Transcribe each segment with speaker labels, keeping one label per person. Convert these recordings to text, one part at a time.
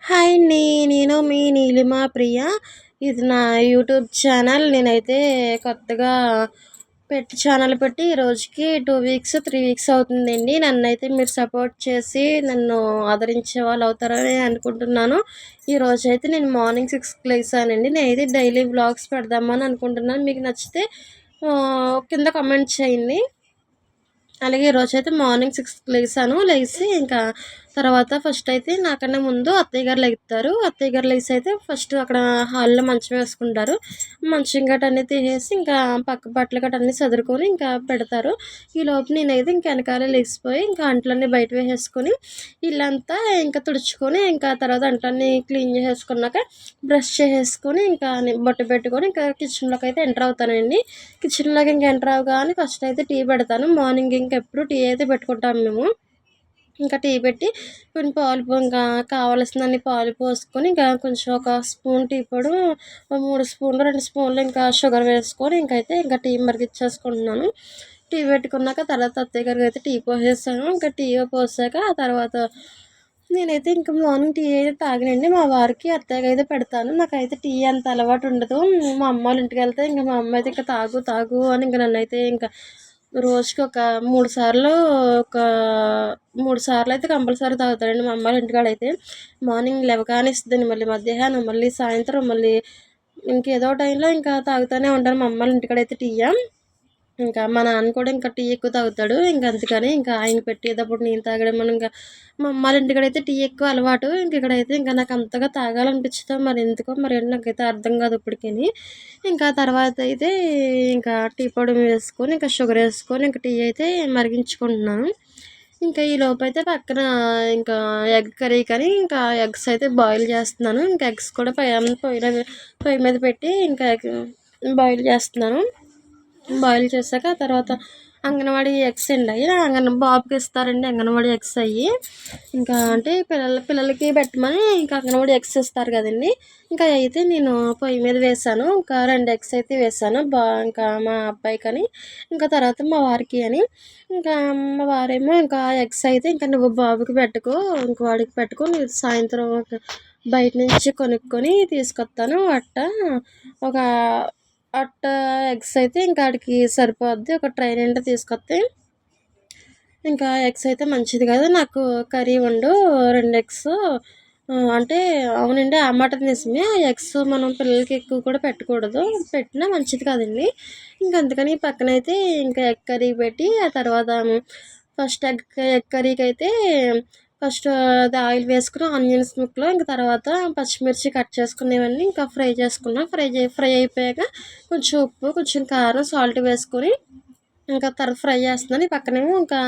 Speaker 1: Hi అండి. నేను మీ నీలిమ ప్రియ. ఇది నా యూట్యూబ్ ఛానల్. నేనైతే కొత్తగా ఛానల్ పెట్టి ఈ రోజుకి 2 వీక్స్, 3 వీక్స్ అవుతుందండి. నన్నైతే మీరు సపోర్ట్ చేసి నన్ను ఆదరించే వాళ్ళు అవుతారని అనుకుంటున్నాను. ఈరోజైతే నేను మార్నింగ్ 6కి లేసానండి. నేనైతే డైలీ వ్లాగ్స్ పెడదామని అనుకుంటున్నాను. మీకు నచ్చితే కింద కామెంట్ చేయండి. అలాగే ఈరోజైతే మార్నింగ్ 6కి లేసాను. లేసి ఇంకా తర్వాత ఫస్ట్ అయితే నాకన్నా ముందు అత్తయ్య గారు లెగుతారు. అత్తయ్య గారు లేసి అయితే ఫస్ట్ అక్కడ హాల్‌లో మంచం వేసుకుంటారు. మంచం గట్ట అన్నీ తీసేసి ఇంకా పక్క బట్టలు గట్ట అన్నీ సదురుకొని ఇంకా పెడతారు. ఈలోపు నేనైతే ఇంక వెనకాలే లెగిసిపోయి ఇంకా అంట్లన్నీ బయట వేసేసుకొని ఇల్లంతా ఇంకా తుడుచుకొని ఇంకా తర్వాత అంట్లన్నీ క్లీన్ చేసేసుకున్నాక బ్రష్ చేసేసుకొని ఇంకా బొట్టు పెట్టుకొని ఇంకా కిచెన్‌లోకి అయితే ఎంటర్ అవుతానండి. కిచెన్‌లోకి ఇంక ఎంటర్ అవ్వగానే ఫస్ట్ అయితే టీ పెడతాను. మార్నింగ్ ఇంకెప్పుడు టీ అయితే పెట్టుకుంటాం మేము. ఇంకా టీ పెట్టి కొన్ని పాలు ఇంకా కావాల్సినన్ని పాలు పోసుకొని ఇంకా కొంచెం ఒక స్పూన్ టీ పొడి, 3 స్పూన్లు, 2 స్పూన్లు ఇంకా షుగర్ వేసుకొని ఇంకైతే ఇంకా టీ మరిగిచ్చేసుకుంటున్నాను. టీ పెట్టుకున్నాక తర్వాత అత్తయ్య గారికి అయితే టీ పోసేసాను. ఇంకా టీ పోసాక ఆ తర్వాత నేనైతే ఇంక మార్నింగ్ టీ అయితే తాగనండి. మా వారికి, అత్తయ్యకి అయితే పెడతాను. నాకైతే టీ అంత అలవాటు ఉండదు. మా అమ్మ వాళ్ళ ఇంటికెళ్తే ఇంక మా అమ్మ అయితే ఇంక తాగు తాగు అని ఇంక నన్నైతే ఇంకా రోజుకి ఒక 3 సార్లు ఒక 3 సార్లయితే కంపల్సరీ తాగుతానండి మా అమ్మ వాళ్ళ ఇంటికాడైతే. మార్నింగ్ లేవగానే ఇస్తదండి. మళ్ళీ మధ్యాహ్నం, మళ్ళీ సాయంత్రం, మళ్ళీ ఇంకేదో టైంలో ఇంకా తాగుతూనే ఉంటాను మా అమ్మ వాళ్ళ ఇంటికాడైతే టీయ. ఇంకా మా నాన్న కూడా ఇంకా టీ ఎక్కువ తాగుతాడు. ఇంక అందుకని ఇంకా ఆయన పెట్టేటప్పుడు నేను తాగడం ఇంకా మా అమ్మ వాళ్ళ ఇంటికాడైతే టీ ఎక్కువ అలవాటు. ఇంక ఇక్కడైతే ఇంకా నాకు అంతగా తాగాలనిపించదు. మరి ఎందుకో మరి నాకైతే అర్థం కాదు ఇప్పటికిని. ఇంకా తర్వాత అయితే ఇంకా టీ పొడి వేసుకొని ఇంకా షుగర్ వేసుకొని ఇంకా టీ అయితే మరిగించుకుంటున్నాను. ఇంకా ఈ లోపైతే పక్కన ఇంకా ఎగ్ కర్రీ కానీ ఇంకా ఎగ్స్ అయితే బాయిల్ చేస్తున్నాను. ఇంకా ఎగ్స్ కూడా పొయ్యి మీద పెట్టి ఇంకా బాయిల్ చేస్తున్నాను. బాయిల్ చేశాక తర్వాత అంగన్వాడీ ఎగ్స్ అండి అయ్యి బాబుకి ఇస్తారండి అంగన్వాడీ ఎగ్స్ అయ్యి. ఇంకా అంటే పిల్లలకి పెట్టమని ఇంకా అంగన్వాడీ ఎగ్స్ ఇస్తారు కదండి. ఇంకా అయితే నేను పొయ్యి మీద వేసాను. ఇంకా 2 ఎగ్స్ అయితే వేసాను. ఇంకా మా అబ్బాయికని ఇంకా తర్వాత మా వారికి అని. ఇంకా మా వారేమో ఇంకా ఎగ్స్ అయితే ఇంకా నువ్వు బాబుకి పెట్టుకో, ఇంక వాడికి పెట్టుకో, నేను సాయంత్రం బయట నుంచి కొనుక్కొని తీసుకొస్తాను ఒక అట్ట ఎగ్స్ అయితే ఇంకా ఆడికి సరిపోద్ది. ఒక ట్రై నిండా తీసుకొస్తే ఇంకా ఎగ్స్ అయితే మంచిది కదా, నాకు కర్రీ వండు 2 ఎగ్స్ అంటే అవునండి, ఆ మాట నిజమే. ఎగ్స్ మనం పిల్లలకి ఎక్కువ కూడా పెట్టకూడదు. పెట్టినా మంచిది కాదండి. ఇంక అందుకని పక్కనైతే ఇంకా ఎగ్ కర్రీ పెట్టి ఆ తర్వాత ఫస్ట్ ఎగ్ కర్రీకి అయితే ఫస్ట్ అది ఆయిల్ వేసుకుని ఆనియన్స్ ముక్కలు ఇంకా తర్వాత పచ్చిమిర్చి కట్ చేసుకునేవన్నీ ఇంకా ఫ్రై చేసుకున్నాం. ఫ్రై అయిపోయాక కొంచెం ఉప్పు, కొంచెం కారం, సాల్ట్ వేసుకొని ఇంకా తర్వాత ఫ్రై చేస్తున్నాను. ఈ పక్కనేమో ఇంకా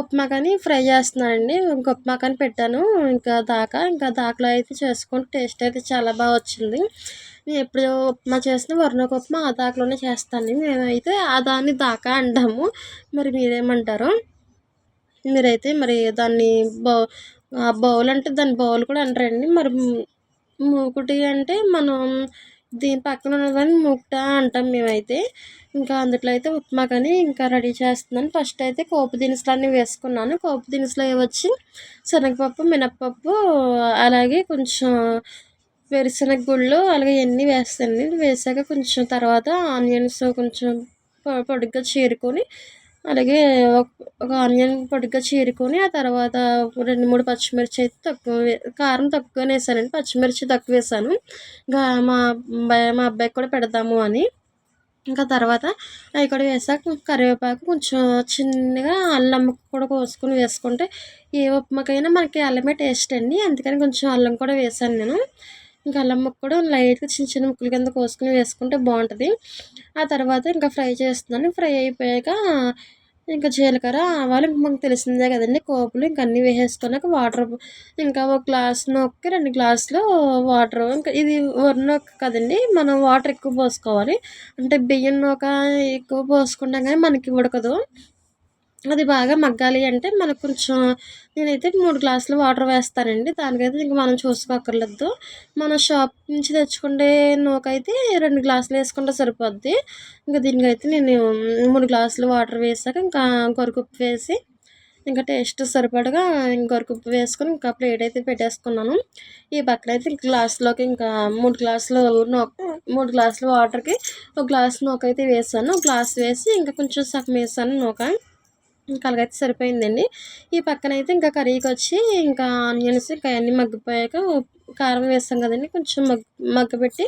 Speaker 1: ఉప్మా కానీ ఫ్రై చేస్తున్నానండి. ఇంకా ఉప్మా కానీ పెట్టాను. ఇంకా దాకలో అయితే చేసుకుంటే టేస్ట్ అయితే చాలా బాగా వచ్చింది. నేను ఎప్పుడు ఉప్మా చేసినా వరినొక ఉప్మా ఆ దాకలోనే చేస్తాను. మేమైతే ఆ దాన్ని దాకా అంటాము. మరి మీరేమంటారు? మీరైతే మరి దాన్ని బౌల్ అంటే దాన్ని బౌల్ కూడా అంటారండి. మరి మూకుటి అంటే మనం దీని పక్కన ఉన్నదాన్ని మూకుట అంటాం మేమైతే. ఇంకా అందుట్లో అయితే ఉప్మా కానీ ఇంకా రెడీ చేస్తున్నాను. ఫస్ట్ అయితే పోపు దినుసులన్నీ వేసుకున్నాను. పోపు దినుసులు అవి వచ్చి శనగపప్పు, మినప్పప్పు, అలాగే కొంచెం వేరుశనగ గుళ్ళు అలాగే ఇవన్నీ వేస్తానండి. వేసాక కొంచెం తర్వాత ఆనియన్స్ కొంచెం పొడుగ్గా చీరుకొని అలాగే ఒక ఆనియన్ పొడుగ్గా చీరుకొని ఆ తర్వాత 2, 3 పచ్చిమిర్చి అయితే కారం తక్కువనే వేసానండి. పచ్చిమిర్చి తక్కువ వేసాను. ఇంకా మా అబ్బాయికి కూడా పెడదాము అని. ఇంకా తర్వాత అవి కూడా వేసాక కరివేపాకు కొంచెం చిన్నగా అల్లం ముక్క కూడా కోసుకొని వేసుకుంటే ఏ ఉప్మాకైనా మనకి అల్లమే టేస్ట్ అండి. అందుకని కొంచెం అల్లం కూడా వేసాను నేను. ఇంకా అల్లం ముక్క కూడా లైట్గా చిన్న చిన్న ముక్కల కింద కోసుకొని వేసుకుంటే బాగుంటుంది. ఆ తర్వాత ఇంకా ఫ్రై చేస్తున్నాను. ఫ్రై అయిపోయాక ఇంకా జీలకర్ర, ఆవాలు మనకు తెలిసిందే కదండి, పోపులు ఇంక అన్నీ వేసేసుకున్నాక ఇంకా ఒక గ్లాస్ నూకకి 2 గ్లాసులు వాటర్. ఇంకా ఇది వరి నూక కదండి, మనం వాటర్ ఎక్కువ పోసుకోవాలి. అంటే బియ్యం నూక ఎక్కువ పోసుకుంటాం కానీ మనకి ఉడకదు. అది బాగా మగ్గాలి అంటే మనకు కొంచెం నేనైతే 3 గ్లాసులు వాటర్ వేస్తానండి. దానికైతే ఇంక మనం చూసుకోక్కర్లేదు. మనం షాప్ నుంచి తెచ్చుకుంటే నూకైతే 2 గ్లాసులు వేసుకుంటే సరిపోద్ది. ఇంకా దీనికైతే నేను 3 గ్లాసులు వాటర్ వేసాక ఇంకా గొరకప్పు వేసి ఇంకా టేస్ట్ సరిపడగా ఇంకొరకు ఉప్పు వేసుకొని ఇంకా ప్లేట్ అయితే పెట్టేసుకున్నాను. ఈ పక్కన అయితే ఇంక గ్లాస్లోకి ఇంకా 3 గ్లాసులు వాటర్కి 1 గ్లాస్ నూక అయితే వేసాను. గ్లాస్ వేసి ఇంకా కొంచెం సగం వేసాను నూక. ఇంకా అలాగైతే సరిపోయిందండి. ఈ పక్కనైతే ఇంకా కర్రీకి వచ్చి ఇంకా ఆనియన్స్ ఇంకా అవన్నీ మగ్గిపోయాక కారం వేస్తాం కదండి, కొంచెం మగ్గబెట్టి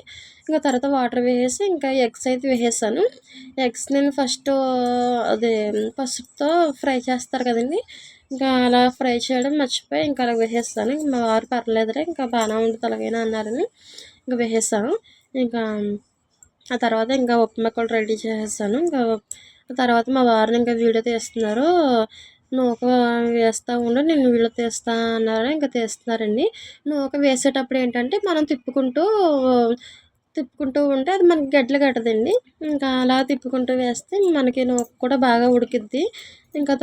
Speaker 1: ఇంకా తర్వాత వాటర్ వేసి ఇంకా ఎగ్స్ అయితే వేసేసాను. ఎగ్స్ నేను ఫస్ట్ అదే పసుపుతో ఫ్రై చేస్తారు కదండి, ఇంకా అలా ఫ్రై చేయడం మర్చిపోయి ఇంకా అలా వేసేస్తాను. మా వారు పర్లేదురా ఇంకా బాగానే ఉంటుంది అలాగైనా అన్నారని ఇంకా వేసేసాను. ఇంకా ఆ తర్వాత ఇంకా ఉప్మా కూడా రెడీ చేసేసాను. ఇంకా తర్వాత మా వారిని ఇంకా వీడియో తీస్తున్నారు. నూక వేస్తూ ఉండు నేను వీడియో తీస్తా అన్నారు, ఇంకా తీస్తున్నారండి. నూక వేసేటప్పుడు ఏంటంటే మనం తిప్పుకుంటూ ఉంటే అది మనకి గడ్డలు కట్టదండి. ఇంకా అలా తిప్పుకుంటూ వేస్తే మనకి నూక కూడా బాగా ఉడికిద్ది. ఇంకా ఆ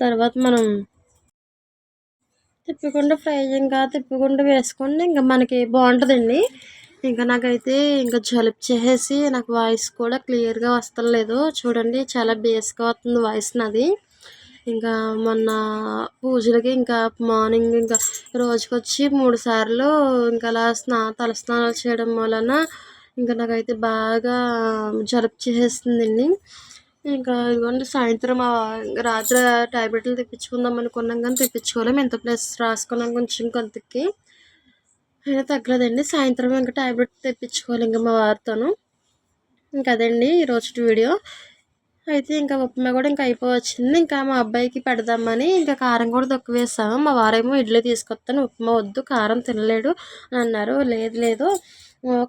Speaker 1: తర్వాత మనం తిప్పుకుంటూ వేసుకోండి ఇంకా మనకి బాగుంటుందండి. ఇంకా నాకైతే ఇంకా జలుబు చేసేసి నాకు వాయిస్ కూడా క్లియర్గా వస్తలేదు చూడండి, చాలా బేస్గా వస్తుంది వాయిస్ నాది. ఇంకా మొన్న పూజలకి ఇంకా మార్నింగ్ ఇంకా రోజుకొచ్చి 3 సార్లు ఇంకా అలా తలస్నానాలు చేయడం వలన ఇంకా నాకైతే బాగా జలుబు చేసేస్తుందండి. ఇంకా ఇదిగోండి సాయంత్రం రాత్రి టాబ్లెట్లు తెప్పించుకుందాం అనుకున్నాం కానీ తెప్పించుకోలేము. ఎంత ప్లస్ రాసుకున్నాం కొంచెం కొంతకి అయినా తగ్గలేదండి. సాయంత్రం ఇంకా టాబ్లెట్ తెప్పించుకోవాలి ఇంకా మా వారితోను. ఇంకా అదండి ఈరోజు వీడియో అయితే. ఇంకా ఉప్మా కూడా ఇంకా అయిపోవచ్చింది. ఇంకా మా అబ్బాయికి పెడదామని ఇంకా కారం కూడా తక్కువ వేసాము. మా వారేమో ఇడ్లీ తీసుకొస్తాను, ఉప్మా వద్దు కారం తినలేడు అని అన్నారు. లేదు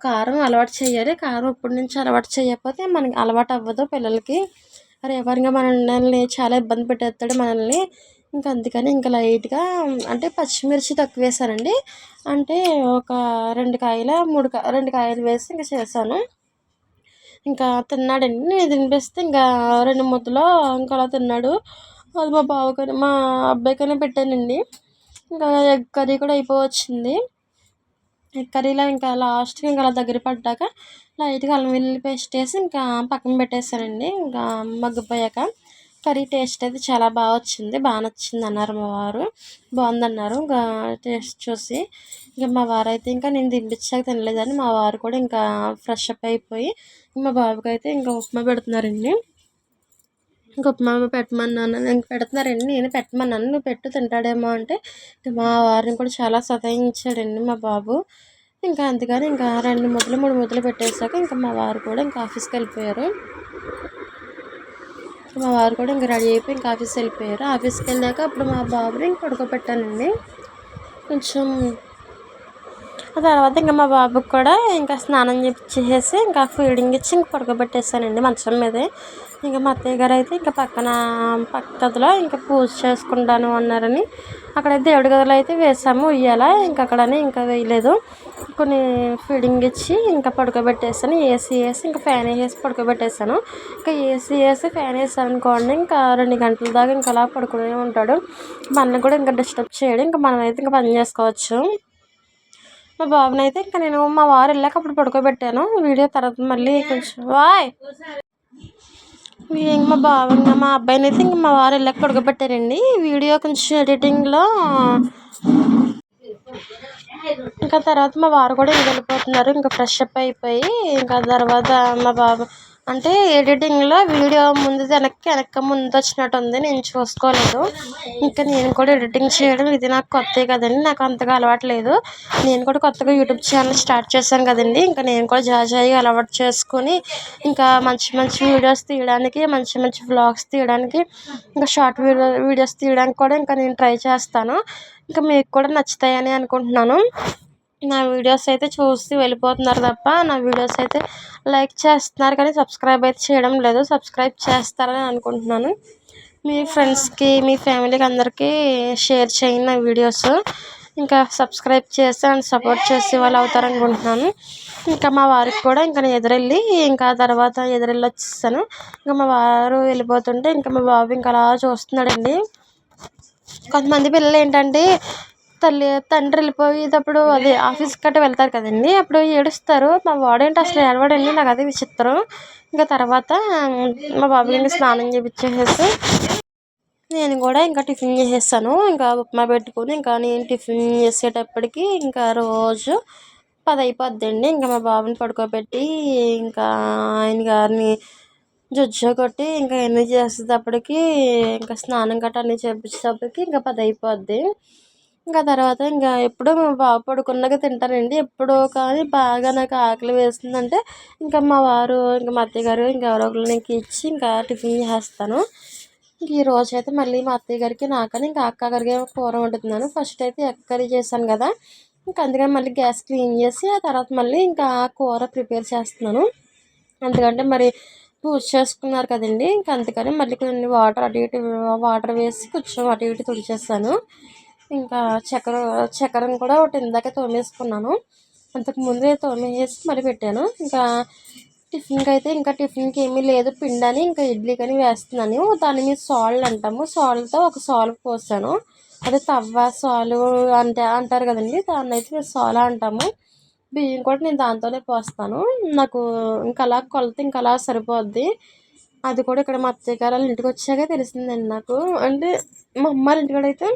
Speaker 1: కారం అలవాటు చేయాలి, కారం ఇప్పటి నుంచి అలవాటు చేయకపోతే మనకి అలవాటు అవ్వదు పిల్లలకి, రేపటిగా మనల్ని చాలా ఇబ్బంది పెట్టేస్తాడు మనల్ని. ఇంకా అందుకని ఇంకా లైట్గా అంటే పచ్చిమిర్చి తక్కువ వేసానండి. అంటే ఒక 2 కాయలు వేసి ఇంకా చేశాను. ఇంకా తిన్నాడండి. నేను తినిపిస్తే ఇంకా 2 ముద్దలు ఇంకా అలా తిన్నాడు. అది మా అబ్బాయికైనా పెట్టానండి. ఇంకా ఎగ్ కర్రీ కూడా అయిపోవచ్చింది. ఎగ్ కర్రీలో ఇంకా లాస్ట్కి ఇంకా అలా దగ్గర పడ్డాక లైట్గా అల్లం వెల్లుల్లి పేస్ట్ వేసి ఇంకా పక్కన పెట్టేశానండి. ఇంకా మగ్గిపోయాక కర్రీ టేస్ట్ అయితే చాలా బాగా వచ్చింది, బాగా నచ్చింది అన్నారు మా వారు, బాగుందన్నారు. ఇంకా టేస్ట్ చూసి ఇంకా మా వారు అయితే ఇంకా నేను తినిపించాక తినలేదని మా వారు కూడా ఇంకా ఫ్రెష్ అప్ అయిపోయి మా బాబుకి అయితే ఇంకా ఉప్మా పెడుతున్నారండి. ఇంకా ఉప్మా పెట్టమన్నాను, ఇంక పెడుతున్నారండి. నేను పెట్టమన్నాను, నువ్వు పెట్టు తింటాడేమో అంటే మా వారిని కూడా చాలా సతాయించాడండి మా బాబు. ఇంకా అందుకని ఇంకా 2 ముద్దలు 3 ముద్దలు పెట్టేశాక ఇంకా మా వారు కూడా ఇంకా ఆఫీస్కి వెళ్ళిపోయారు. మా వారు కూడా ఇంకా రెడీ అయిపోయి ఇంకా ఆఫీస్కి వెళ్ళిపోయారు. ఆఫీస్కి వెళ్ళాక అప్పుడు మా బాబుని ఇంక పడుకోబెట్టానండి కొంచెం. ఆ తర్వాత ఇంకా మా బాబుకి కూడా ఇంకా స్నానం చేసేసి ఇంకా ఫీడింగ్ ఇచ్చి ఇంక పడుకోబెట్టేసానండి మంచం మీదే. ఇంకా మా అత్తయ్య గారు అయితే ఇంకా పక్క గదిలో ఇంకా పూజ చేసుకుంటాను అన్నారని అక్కడ దేవుడి గదిలో అయితే వేసాము ఉయ్యాల. ఇంకా అక్కడని ఇంకా వేయలేదు, కొన్ని ఫీడింగ్ ఇచ్చి ఇంకా పడుకోబెట్టేసాను. ఏసీ వేసి ఇంకా ఫ్యాన్ వేసి పడుకోబెట్టేసాను. ఇంకా ఏసీ వేసి ఫ్యాన్ వేసాను అనుకోండి ఇంకా 2 గంటల దాకా ఇంకా అలా పడుకునే ఉంటాడు. మన కూడా ఇంకా డిస్టర్బ్ చేయడం, ఇంకా మనమైతే ఇంకా పని చేసుకోవచ్చు. మా బాబుని అయితే ఇంకా నేను మా వారు వెళ్ళాక అప్పుడు పడుకోబెట్టాను. వీడియో తర్వాత మళ్ళీ కొంచెం మా అబ్బాయిని అయితే ఇంకా మా వారు వెళ్ళాక పడుకోబెట్టారండి. వీడియో కొంచెం ఎడిటింగ్లో ఇంకా తర్వాత మా వారు కూడా ఇంక వెళ్ళిపోతున్నారు. ఇంకా ఫ్రెష్ అప్ అయిపోయి ఇంకా తర్వాత మా బాబు అంటే ఎడిటింగ్లో వీడియో వెనక్కి ముందు వచ్చినట్టు ఉంది, నేను చూసుకోలేదు. ఇంకా నేను కూడా ఎడిటింగ్ చేయడం ఇది నాకు కొత్త కదండి, నాకు అంతగా అలవాట్లేదు. నేను కూడా కొత్తగా యూట్యూబ్ ఛానల్ స్టార్ట్ చేశాను కదండి. ఇంకా నేను కూడా జాయిగా అలవాటు చేసుకొని ఇంకా మంచి వీడియోస్ తీయడానికి, మంచి వ్లాగ్స్ తీయడానికి, ఇంకా షార్ట్ వీడియోస్ తీయడానికి కూడా ఇంకా నేను ట్రై చేస్తాను. ఇంకా మీకు కూడా నచ్చుతాయని అనుకుంటున్నాను. నా వీడియోస్ అయితే చూసి వెళ్ళిపోతున్నారు తప్ప నా వీడియోస్ అయితే లైక్ చేస్తున్నారు కానీ సబ్స్క్రైబ్ అయితే చేయడం లేదు. సబ్స్క్రైబ్ చేస్తారని అనుకుంటున్నాను. మీ ఫ్రెండ్స్కి మీ ఫ్యామిలీకి అందరికీ షేర్ చేయండి నా వీడియోస్. ఇంకా సబ్స్క్రైబ్ చేసి అండ్ సపోర్ట్ చేసే వాళ్ళు అవుతారనుకుంటున్నాను. ఇంకా మా వారికి కూడా ఇంకా నేను ఇంకా తర్వాత ఎదురెళ్ళి వచ్చేసాను. ఇంకా మా వారు వెళ్ళిపోతుంటే ఇంకా మా బాబు ఇంకా అలా చూస్తున్నాడండి. కొంతమంది పిల్లలు ఏంటంటే తండ్రి వెళ్ళిపోయేటప్పుడు అదే ఆఫీస్ గట్రా వెళ్తారు కదండి, అప్పుడు ఏడుస్తారు. మా వాడేంటి అసలు ఏడవడండి, నాకు అదే విచిత్రం. ఇంకా తర్వాత మా బాబుకి స్నానం చేయించేసి నేను కూడా ఇంకా టిఫిన్ చేసేస్తాను. ఇంకా ఉప్మా పెట్టుకొని ఇంకా నేను టిఫిన్ చేసేటప్పటికి ఇంకా రోజు 10 అయిపోద్దండి. ఇంకా మా బాబుని పడుకోబెట్టి ఇంకా ఆయన గారిని జొజ్జో కొట్టి ఇంకా అన్నీ చేసేటప్పటికి ఇంకా స్నానం గట్రా అన్నీ చేపించేటప్పటికి ఇంకా 10 అయిపోద్ది. ఇంకా తర్వాత ఇంకా ఎప్పుడో మా బాబు పడుకున్నాక తింటానండి. ఎప్పుడో కానీ బాగా నాకు ఆకలి వేస్తుందంటే ఇంకా మా వారు ఇంకా మా అత్తయ్య గారు ఇంకా ఎవరో ఒకరికి ఇచ్చి ఇంకా టిఫిన్ చేసేస్తాను. ఈ రోజైతే మళ్ళీ మా అత్తయ్య గారికి నాకని ఇంకా అక్క గారికి కూర వండుతున్నాను. ఫస్ట్ అయితే ఎగ్ కర్రీ చేశాను కదా, ఇంకా అందుకని మళ్ళీ గ్యాస్ క్లీన్ చేసి ఆ తర్వాత మళ్ళీ ఇంకా కూర ప్రిపేర్ చేస్తున్నాను. ఎందుకంటే మరి పూజ చేసుకున్నారు కదండి, ఇంకా అందుకని మళ్ళీ కొన్ని వాటర్ అటు ఇటు వాటర్ వేసి కొంచెం అటు ఇటు తుడిచేస్తాను. ఇంకా చక్కెరను కూడా ఒకటి ఇందాక తోమేసుకున్నాను. అంతకుముందే తోమేసి మళ్ళీ పెట్టాను. ఇంకా టిఫిన్కి ఏమీ లేదు పిండి అని ఇంకా ఇడ్లీకని వేస్తున్నాను. దాని మీద సాల్ట్ అంటాము, సాల్ట్తో ఒక సాల్ట్ పోసాను. అదే తవ్వ సాలు అంటే అంటారు కదండి, దాన్ని అయితే మేము సాలా అంటాము. బియ్యం కూడా నేను దాంతోనే పోస్తాను. నాకు ఇంకా అలా కొలత ఇంకా అలా సరిపోద్ది. అది కూడా ఇక్కడ మా అత్తయ్య గారు వాళ్ళ ఇంటికి వచ్చాక తెలిసిందండి నాకు. అంటే మా అమ్మ వాళ్ళ ఇంటికాడ అయితే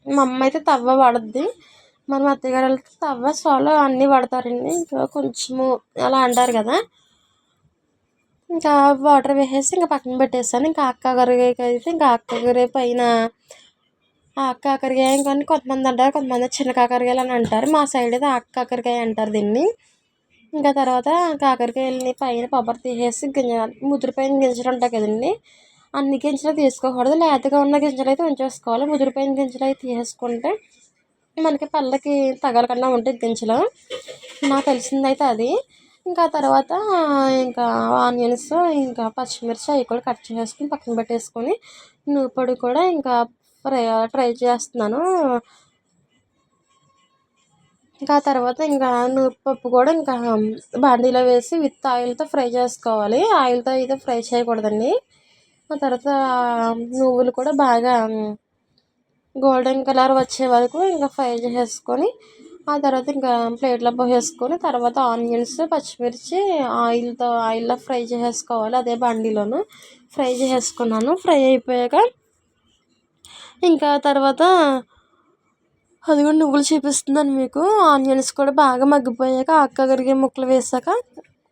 Speaker 1: మా అమ్మ అయితే తవ్వ వాడుద్ది, మరి మా అత్తయ్య గారు వాళ్ళకి తవ్వ సాలు అన్నీ వాడతారండి. ఇంకా కొంచెము అలా అంటారు కదా, ఇంకా వాటర్ వేసేసి ఇంకా పక్కన పెట్టేస్తాను. ఇంకా కాకరకాయకి అయితే ఇంకా కాకరకాయ పైన కాకరకాయ కానీ కొంతమంది అంటారు, కొంతమంది చిన్న కాకరకాయలు అని అంటారు. మా సైడ్ అయితే కాకరకాయ అంటారు దీన్ని. ఇంకా తర్వాత కాకరకాయలని పైన కొబ్బరి తీసేసి ముదిరిపోయిన గింజలు ఉంటాయి కదండి, అన్ని గింజలు తీసుకోకూడదు, లేతగా ఉన్న గింజలు అయితే ఉంచేసుకోవాలి. ముదిరిపోయిన గింజలు అయితే తీసేసుకుంటే మనకి పళ్ళకి తగలకుండా ఉంటాయి గింజలు. నాకు తెలిసింది అయితే అది. ఇంకా తర్వాత ఇంకా ఆనియన్స్ ఇంకా పచ్చిమిర్చి అవి కూడా కట్ చేసుకుని పక్కన పెట్టేసుకొని నూనె కూడా ఇంకా ట్రై చేస్తున్నాను. ఇంకా తర్వాత ఇంకా నూనెపప్పు కూడా ఇంకా బాండీలో వేసి విత్ ఆయిల్తో ఫ్రై చేసుకోవాలి. ఆయిల్తో అయితే ఫ్రై చేయకూడదండి. ఆ తర్వాత నువ్వులు కూడా బాగా గోల్డెన్ కలర్ వచ్చే వరకు ఇంకా ఫ్రై చేసేసుకొని ఆ తర్వాత ఇంకా ప్లేట్లో పోసేసుకొని తర్వాత ఆనియన్స్ పచ్చిమిర్చి ఆయిల్లో ఫ్రై చేసేసుకోవాలి. అదే బండిలోను ఫ్రై చేసేసుకున్నాను. ఫ్రై అయిపోయాక ఇంకా తర్వాత అది కూడా నువ్వులు చూపిస్తున్నాను మీకు. ఆనియన్స్ కూడా బాగా మగ్గిపోయాక కాకరకాయ ముక్కలు వేసాక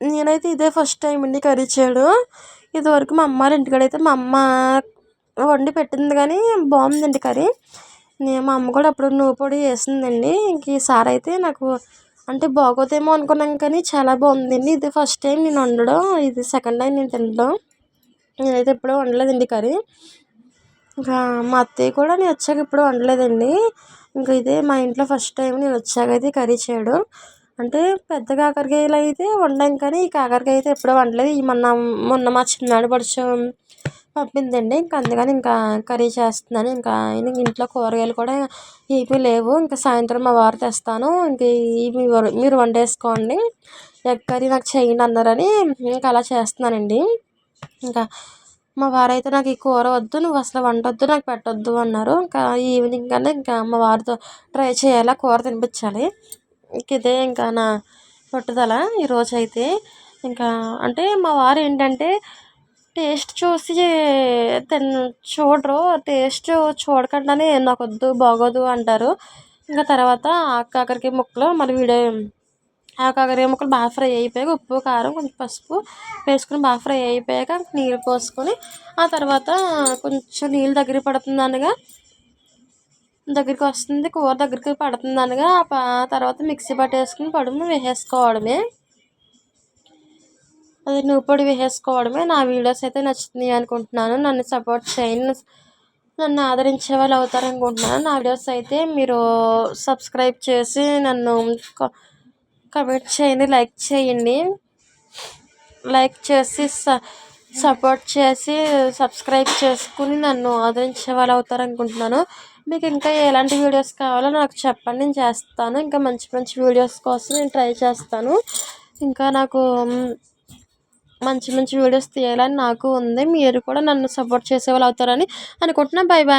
Speaker 1: నేనైతే ఇదే ఫస్ట్ టైం అండి కర్రీ చేయడం. ఇదివరకు మా అమ్మ ఇంటికాడ అయితే మా అమ్మ వండి పెట్టింది కానీ బాగుందండి కర్రీ. మా అమ్మ కూడా అప్పుడు నువ్వు పొడి వేసిందండి. ఇంక ఈసారి అయితే నాకు అంటే బాగోదేమో అనుకున్నాను కానీ చాలా బాగుందండి. ఇది ఫస్ట్ టైం నేను వండడం, ఇది సెకండ్ టైం నేను తినడం. నేనైతే ఎప్పుడూ వండలేదండి కర్రీ. ఇంకా మా అత్తయ్య కూడా నేను వచ్చాక ఇప్పుడు వండలేదండి. ఇంకా ఇదే మా ఇంట్లో ఫస్ట్ టైం నేను వచ్చాక అయితే కర్రీ చేయడం. అంటే పెద్ద కాకరకాయలు అయితే వండాం కానీ ఈ కాకరకాయ అయితే ఎప్పుడూ వండలేదు. ఈ మొన్న మా చిన్నాడు పడుచు పంపిందండి, ఇంకా అందుకని ఇంకా కర్రీ చేస్తున్నాను. ఇంకా ఇంట్లో కూరగాయలు కూడా ఏమీ లేవు. ఇంకా సాయంత్రం మా వారు తెస్తాను, ఇంక ఇవి మీరు వండేసుకోండి, ఎగ్ కర్రీ నాకు చేయండి అన్నారని ఇంకా అలా చేస్తున్నానండి. ఇంకా మా వారైతే నాకు ఈ కూర వద్దు, నువ్వు అసలు వండొద్దు, నాకు పెట్టొద్దు అన్నారు. ఇంకా ఈవినింగ్ కన్నా ఇంకా మా వారితో ట్రై చేయాలి, కూర తినిపించాలి. ఇదే ఇంకా నా పట్టుదల ఈరోజు అయితే. ఇంకా అంటే మా వారు ఏంటంటే టేస్ట్ చూసి చూడరు, టేస్ట్ చూడకుండానే నాకు వద్దు బాగోదు అంటారు. ఇంకా తర్వాత కాకరకాయ ముక్కలు మరి కాకరకాయ ముక్కలు బాగా ఫ్రై అయిపోయాక ఉప్పు కారం కొంచెం పసుపు వేసుకుని బాగా ఫ్రై అయిపోయాక నీళ్ళు పోసుకొని ఆ తర్వాత కొంచెం నీళ్ళు దగ్గరికి వస్తుంది, కూర దగ్గరికి పడుతుంది అనగా తర్వాత మిక్సీ పట్టేసుకుని పడుము వేసేసుకోవడమే. అది నువ్వు పొడి వేసేసుకోవడమే. నా వీడియోస్ అయితే నచ్చుతున్నాయి అనుకుంటున్నాను. నన్ను సపోర్ట్ చేయండి, నన్ను ఆదరించే వాళ్ళు అవుతారనుకుంటున్నాను. నా వీడియోస్ అయితే మీరు సబ్స్క్రైబ్ చేసి నన్ను కమెంట్ చేయండి, లైక్ చేసి సపోర్ట్ చేసి సబ్స్క్రైబ్ చేసుకుని నన్ను ఆదరించే వాళ్ళు అవుతారనుకుంటున్నాను. మీకు ఇంకా ఎలాంటి వీడియోస్ కావాలో నాకు చెప్పండి, నేను చేస్తాను. ఇంకా మంచి మంచి వీడియోస్ కోసం నేను ట్రై చేస్తాను. ఇంకా నాకు మంచి మంచి వీడియోస్ తీయాలని నాకు ఉంది. మీరు కూడా నన్ను సపోర్ట్ చేసే వాళ్ళు అవుతారని అనుకుంటున్నాను. Bye bye.